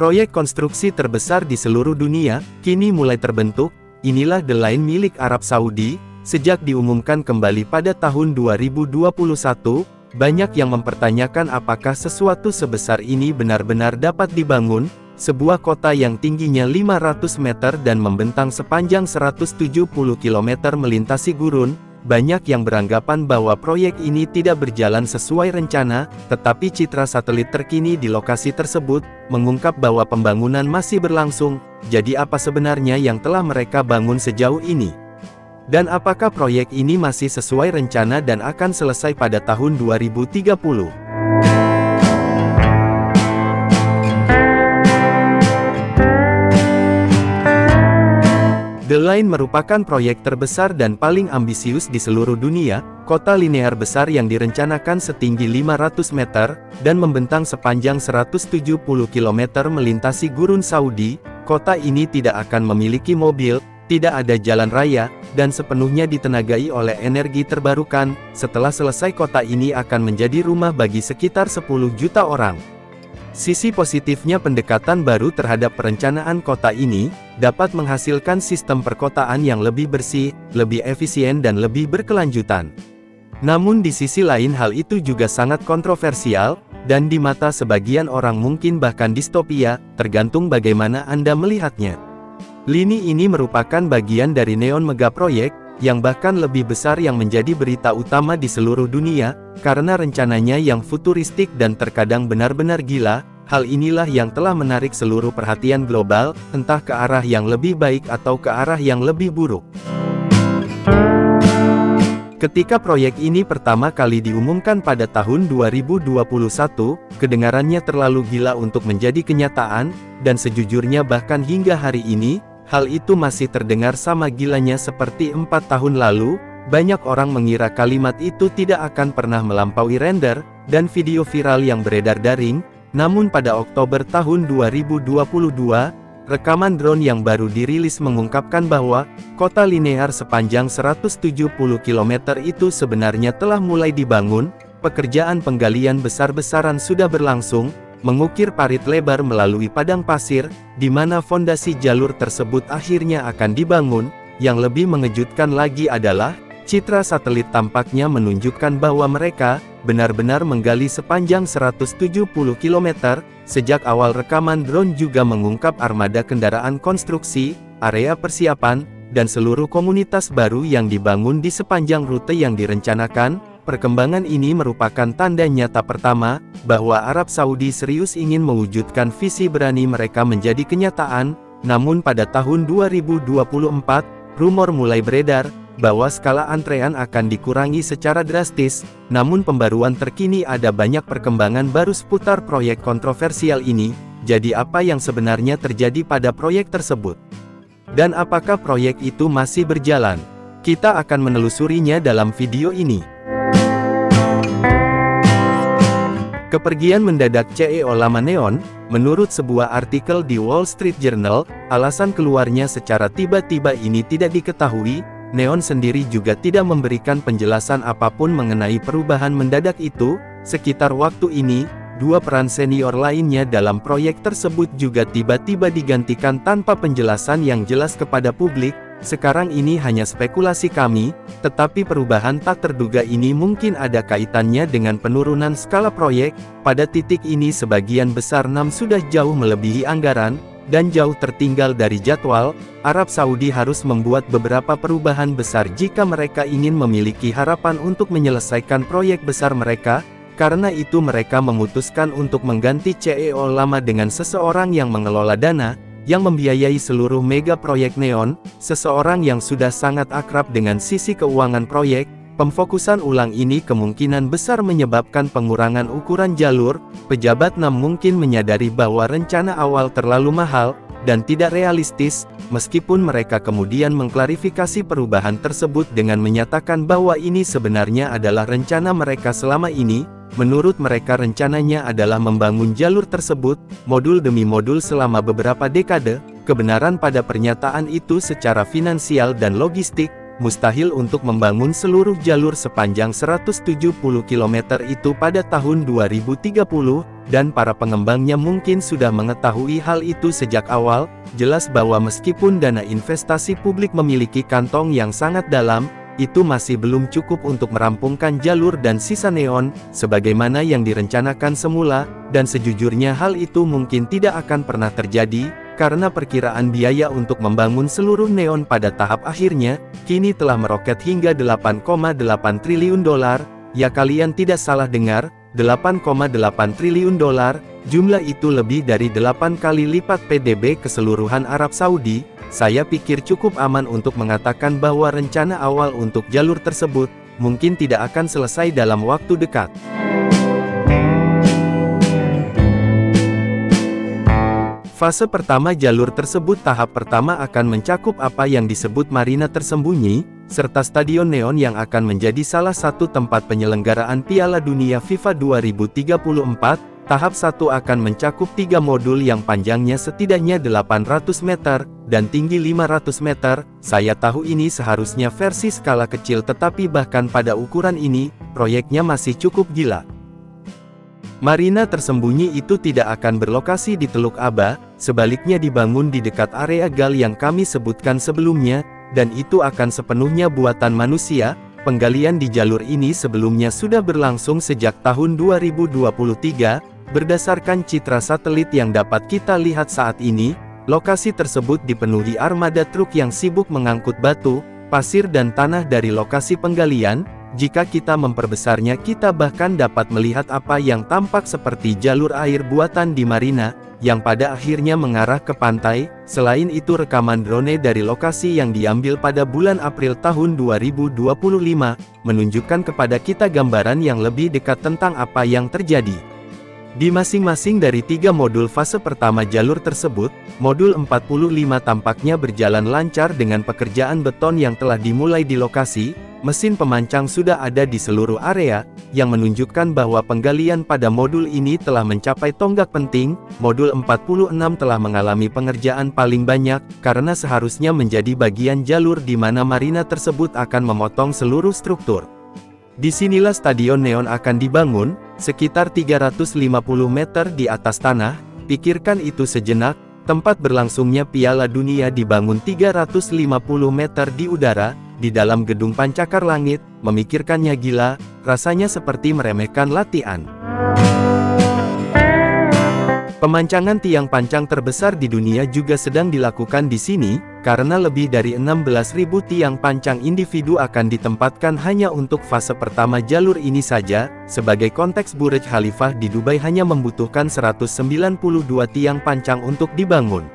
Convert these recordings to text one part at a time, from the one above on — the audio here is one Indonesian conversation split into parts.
Proyek konstruksi terbesar di seluruh dunia, kini mulai terbentuk. Inilah The Line milik Arab Saudi. Sejak diumumkan kembali pada tahun 2021, banyak yang mempertanyakan apakah sesuatu sebesar ini benar-benar dapat dibangun. Sebuah kota yang tingginya 500 meter dan membentang sepanjang 170 km melintasi gurun. Banyak yang beranggapan bahwa proyek ini tidak berjalan sesuai rencana, tetapi citra satelit terkini di lokasi tersebut mengungkap bahwa pembangunan masih berlangsung. Jadi apa sebenarnya yang telah mereka bangun sejauh ini? Dan apakah proyek ini masih sesuai rencana dan akan selesai pada tahun 2030? The Line merupakan proyek terbesar dan paling ambisius di seluruh dunia, kota linear besar yang direncanakan setinggi 500 meter, dan membentang sepanjang 170 km melintasi gurun Saudi. Kota ini tidak akan memiliki mobil, tidak ada jalan raya, dan sepenuhnya ditenagai oleh energi terbarukan. Setelah selesai, kota ini akan menjadi rumah bagi sekitar 10 juta orang. Sisi positifnya, pendekatan baru terhadap perencanaan kota ini dapat menghasilkan sistem perkotaan yang lebih bersih, lebih efisien dan lebih berkelanjutan. Namun di sisi lain hal itu juga sangat kontroversial, dan di mata sebagian orang mungkin bahkan distopia, tergantung bagaimana Anda melihatnya. Lini ini merupakan bagian dari neon megaproyek, yang bahkan lebih besar yang menjadi berita utama di seluruh dunia, karena rencananya yang futuristik dan terkadang benar-benar gila. Hal inilah yang telah menarik seluruh perhatian global, entah ke arah yang lebih baik atau ke arah yang lebih buruk. Ketika proyek ini pertama kali diumumkan pada tahun 2021, kedengarannya terlalu gila untuk menjadi kenyataan, dan sejujurnya bahkan hingga hari ini, hal itu masih terdengar sama gilanya seperti 4 tahun lalu. Banyak orang mengira kalimat itu tidak akan pernah melampaui render, dan video viral yang beredar daring. Namun pada Oktober tahun 2022, rekaman drone yang baru dirilis mengungkapkan bahwa kota linear sepanjang 170 km itu sebenarnya telah mulai dibangun. Pekerjaan penggalian besar-besaran sudah berlangsung, mengukir parit lebar melalui padang pasir, di mana fondasi jalur tersebut akhirnya akan dibangun. Yang lebih mengejutkan lagi adalah, citra satelit tampaknya menunjukkan bahwa mereka benar-benar menggali sepanjang 170 km. Sejak awal rekaman drone juga mengungkap armada kendaraan konstruksi, area persiapan, dan seluruh komunitas baru yang dibangun di sepanjang rute yang direncanakan. Perkembangan ini merupakan tanda nyata pertama, bahwa Arab Saudi serius ingin mewujudkan visi berani mereka menjadi kenyataan. Namun pada tahun 2024, rumor mulai beredar, bahwa skala antrean akan dikurangi secara drastis. Namun pembaruan terkini ada banyak perkembangan baru seputar proyek kontroversial ini. Jadi apa yang sebenarnya terjadi pada proyek tersebut? Dan apakah proyek itu masih berjalan? Kita akan menelusurinya dalam video ini. Kepergian mendadak CEO Lama Neon. Menurut sebuah artikel di Wall Street Journal, alasan keluarnya secara tiba-tiba ini tidak diketahui. Neon sendiri juga tidak memberikan penjelasan apapun mengenai perubahan mendadak itu. Sekitar waktu ini, dua peran senior lainnya dalam proyek tersebut juga tiba-tiba digantikan tanpa penjelasan yang jelas kepada publik. Sekarang ini hanya spekulasi kami, tetapi perubahan tak terduga ini mungkin ada kaitannya dengan penurunan skala proyek. Pada titik ini sebagian besar NAM sudah jauh melebihi anggaran, dan jauh tertinggal dari jadwal. Arab Saudi harus membuat beberapa perubahan besar jika mereka ingin memiliki harapan untuk menyelesaikan proyek besar mereka. Karena itu mereka memutuskan untuk mengganti CEO lama dengan seseorang yang mengelola dana, yang membiayai seluruh mega proyek Neon, seseorang yang sudah sangat akrab dengan sisi keuangan proyek. Pemfokusan ulang ini kemungkinan besar menyebabkan pengurangan ukuran jalur. Pejabat NAM mungkin menyadari bahwa rencana awal terlalu mahal, dan tidak realistis, meskipun mereka kemudian mengklarifikasi perubahan tersebut dengan menyatakan bahwa ini sebenarnya adalah rencana mereka selama ini. Menurut mereka rencananya adalah membangun jalur tersebut, modul demi modul selama beberapa dekade. Kebenaran pada pernyataan itu secara finansial dan logistik mustahil untuk membangun seluruh jalur sepanjang 170 km itu pada tahun 2030, dan para pengembangnya mungkin sudah mengetahui hal itu sejak awal. Jelas bahwa meskipun dana investasi publik memiliki kantong yang sangat dalam, itu masih belum cukup untuk merampungkan jalur dan sisa neon, sebagaimana yang direncanakan semula, dan sejujurnya hal itu mungkin tidak akan pernah terjadi, karena perkiraan biaya untuk membangun seluruh neon pada tahap akhirnya, kini telah meroket hingga 8,8 triliun dolar, ya kalian tidak salah dengar, 8,8 triliun dolar, jumlah itu lebih dari 8 kali lipat PDB keseluruhan Arab Saudi. Saya pikir cukup aman untuk mengatakan bahwa rencana awal untuk jalur tersebut, mungkin tidak akan selesai dalam waktu dekat. Fase pertama jalur tersebut tahap pertama akan mencakup apa yang disebut marina tersembunyi, serta stadion neon yang akan menjadi salah satu tempat penyelenggaraan Piala Dunia FIFA 2034. Tahap 1 akan mencakup 3 modul yang panjangnya setidaknya 800 meter, dan tinggi 500 meter. Saya tahu ini seharusnya versi skala kecil, tetapi bahkan pada ukuran ini, proyeknya masih cukup gila. Marina tersembunyi itu tidak akan berlokasi di Teluk Aba, sebaliknya dibangun di dekat area GAL yang kami sebutkan sebelumnya, dan itu akan sepenuhnya buatan manusia. Penggalian di jalur ini sebelumnya sudah berlangsung sejak tahun 2023, berdasarkan citra satelit yang dapat kita lihat saat ini. Lokasi tersebut dipenuhi armada truk yang sibuk mengangkut batu, pasir dan tanah dari lokasi penggalian. Jika kita memperbesarnya, kita bahkan dapat melihat apa yang tampak seperti jalur air buatan di marina, yang pada akhirnya mengarah ke pantai. Selain itu, rekaman drone dari lokasi yang diambil pada bulan April tahun 2025, menunjukkan kepada kita gambaran yang lebih dekat tentang apa yang terjadi. Di masing-masing dari 3 modul fase pertama jalur tersebut, modul 45 tampaknya berjalan lancar dengan pekerjaan beton yang telah dimulai di lokasi. Mesin pemancang sudah ada di seluruh area, yang menunjukkan bahwa penggalian pada modul ini telah mencapai tonggak penting. Modul 46 telah mengalami pengerjaan paling banyak, karena seharusnya menjadi bagian jalur di mana marina tersebut akan memotong seluruh struktur. Disinilah stadion neon akan dibangun, sekitar 350 meter di atas tanah. Pikirkan itu sejenak, tempat berlangsungnya Piala Dunia dibangun 350 meter di udara, di dalam gedung pancakar langit. Memikirkannya gila, rasanya seperti meremehkan latihan. Pemancangan tiang pancang terbesar di dunia juga sedang dilakukan di sini, karena lebih dari 16.000 tiang pancang individu akan ditempatkan hanya untuk fase pertama jalur ini saja. Sebagai konteks, Burj Khalifah di Dubai hanya membutuhkan 192 tiang pancang untuk dibangun.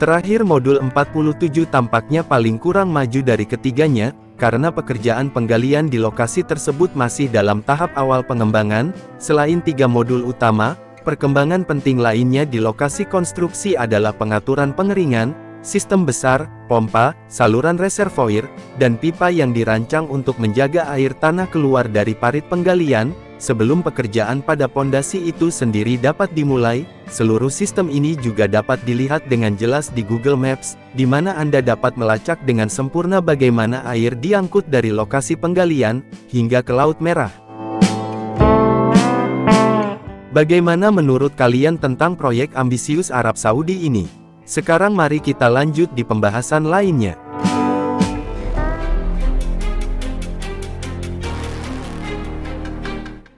Terakhir, modul 47 tampaknya paling kurang maju dari ketiganya, karena pekerjaan penggalian di lokasi tersebut masih dalam tahap awal pengembangan. Selain 3 modul utama, perkembangan penting lainnya di lokasi konstruksi adalah pengaturan pengeringan, sistem besar, pompa, saluran reservoir, dan pipa yang dirancang untuk menjaga air tanah keluar dari parit penggalian. Sebelum pekerjaan pada pondasi itu sendiri dapat dimulai, seluruh sistem ini juga dapat dilihat dengan jelas di Google Maps, di mana Anda dapat melacak dengan sempurna bagaimana air diangkut dari lokasi penggalian, hingga ke Laut Merah. Bagaimana menurut kalian tentang proyek ambisius Arab Saudi ini? Sekarang mari kita lanjut di pembahasan lainnya.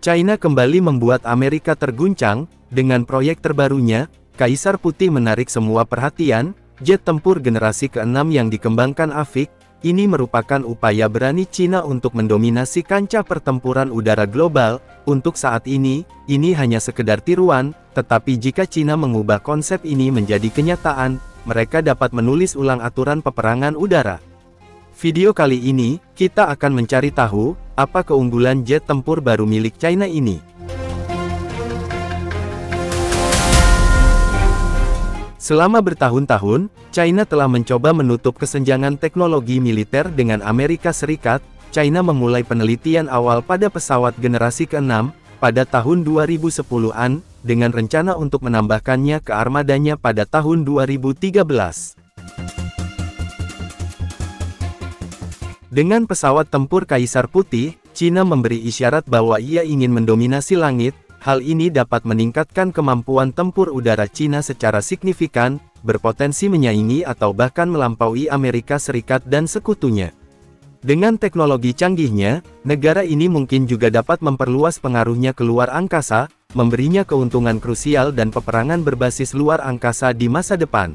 China kembali membuat Amerika terguncang, dengan proyek terbarunya. Kaisar Putih menarik semua perhatian. Jet tempur generasi ke-6 yang dikembangkan Afik, ini merupakan upaya berani Cina untuk mendominasi kancah pertempuran udara global. Untuk saat ini hanya sekedar tiruan, tetapi jika Cina mengubah konsep ini menjadi kenyataan, mereka dapat menulis ulang aturan peperangan udara. Video kali ini, kita akan mencari tahu, apa keunggulan jet tempur baru milik China ini. Selama bertahun-tahun, China telah mencoba menutup kesenjangan teknologi militer dengan Amerika Serikat. China memulai penelitian awal pada pesawat generasi ke-6, pada tahun 2010-an, dengan rencana untuk menambahkannya ke armadanya pada tahun 2013. Dengan pesawat tempur Kaisar Putih, Cina memberi isyarat bahwa ia ingin mendominasi langit. Hal ini dapat meningkatkan kemampuan tempur udara Cina secara signifikan, berpotensi menyaingi atau bahkan melampaui Amerika Serikat dan sekutunya. Dengan teknologi canggihnya, negara ini mungkin juga dapat memperluas pengaruhnya ke luar angkasa, memberinya keuntungan krusial dan peperangan berbasis luar angkasa di masa depan.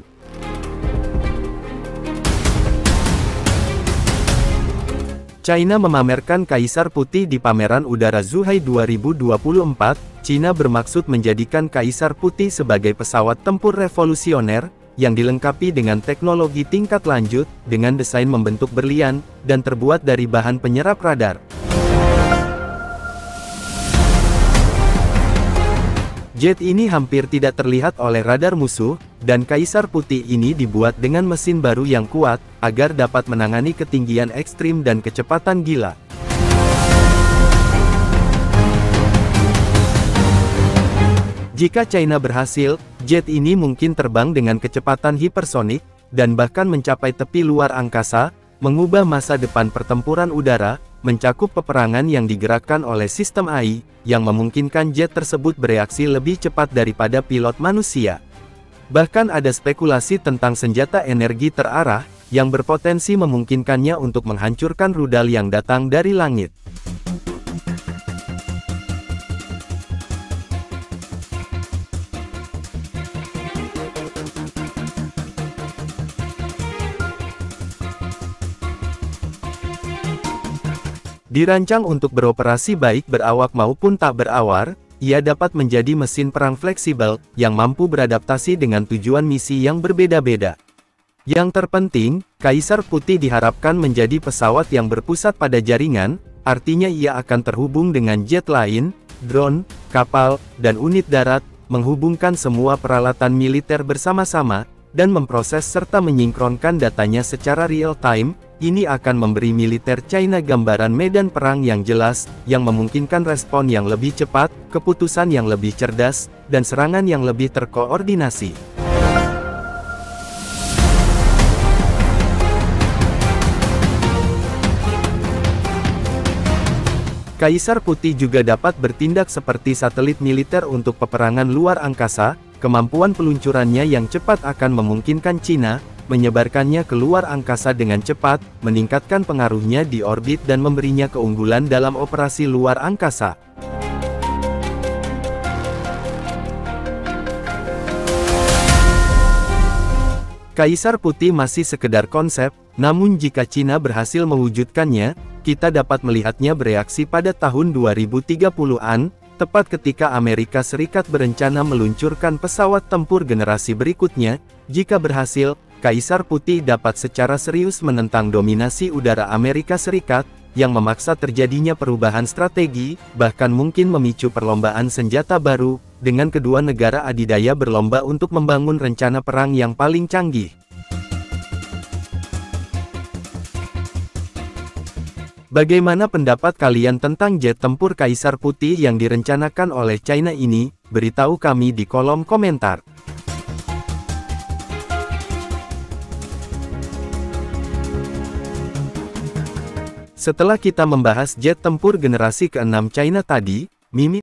China memamerkan Kaisar Putih di pameran udara Zhuhai 2024. China bermaksud menjadikan Kaisar Putih sebagai pesawat tempur revolusioner, yang dilengkapi dengan teknologi tingkat lanjut, dengan desain membentuk berlian, dan terbuat dari bahan penyerap radar. Jet ini hampir tidak terlihat oleh radar musuh, dan Kaisar Putih ini dibuat dengan mesin baru yang kuat, agar dapat menangani ketinggian ekstrim dan kecepatan gila. Jika China berhasil, jet ini mungkin terbang dengan kecepatan hipersonik, dan bahkan mencapai tepi luar angkasa, mengubah masa depan pertempuran udara, mencakup peperangan yang digerakkan oleh sistem AI, yang memungkinkan jet tersebut bereaksi lebih cepat daripada pilot manusia. Bahkan ada spekulasi tentang senjata energi terarah, yang berpotensi memungkinkannya untuk menghancurkan rudal yang datang dari langit. Dirancang untuk beroperasi baik berawak maupun tak berawar, ia dapat menjadi mesin perang fleksibel, yang mampu beradaptasi dengan tujuan misi yang berbeda-beda. Yang terpenting, Kaisar Putih diharapkan menjadi pesawat yang berpusat pada jaringan, artinya ia akan terhubung dengan jet lain, drone, kapal, dan unit darat, menghubungkan semua peralatan militer bersama-sama, dan memproses serta menyinkronkan datanya secara real-time. Ini akan memberi militer China gambaran medan perang yang jelas, yang memungkinkan respon yang lebih cepat, keputusan yang lebih cerdas, dan serangan yang lebih terkoordinasi. Kaisar Putih juga dapat bertindak seperti satelit militer untuk peperangan luar angkasa. Kemampuan peluncurannya yang cepat akan memungkinkan Cina menyebarkannya ke luar angkasa dengan cepat, meningkatkan pengaruhnya di orbit dan memberinya keunggulan dalam operasi luar angkasa. Kaisar Putih masih sekedar konsep, namun jika Cina berhasil mewujudkannya, kita dapat melihatnya bereaksi pada tahun 2030-an, tepat ketika Amerika Serikat berencana meluncurkan pesawat tempur generasi berikutnya. Jika berhasil, Kaisar Putih dapat secara serius menentang dominasi udara Amerika Serikat, yang memaksa terjadinya perubahan strategi, bahkan mungkin memicu perlombaan senjata baru, dengan kedua negara adidaya berlomba untuk membangun rencana perang yang paling canggih. Bagaimana pendapat kalian tentang jet tempur Kaisar Putih yang direncanakan oleh China ini? Beritahu kami di kolom komentar. Setelah kita membahas jet tempur generasi ke-6 China tadi, Mimi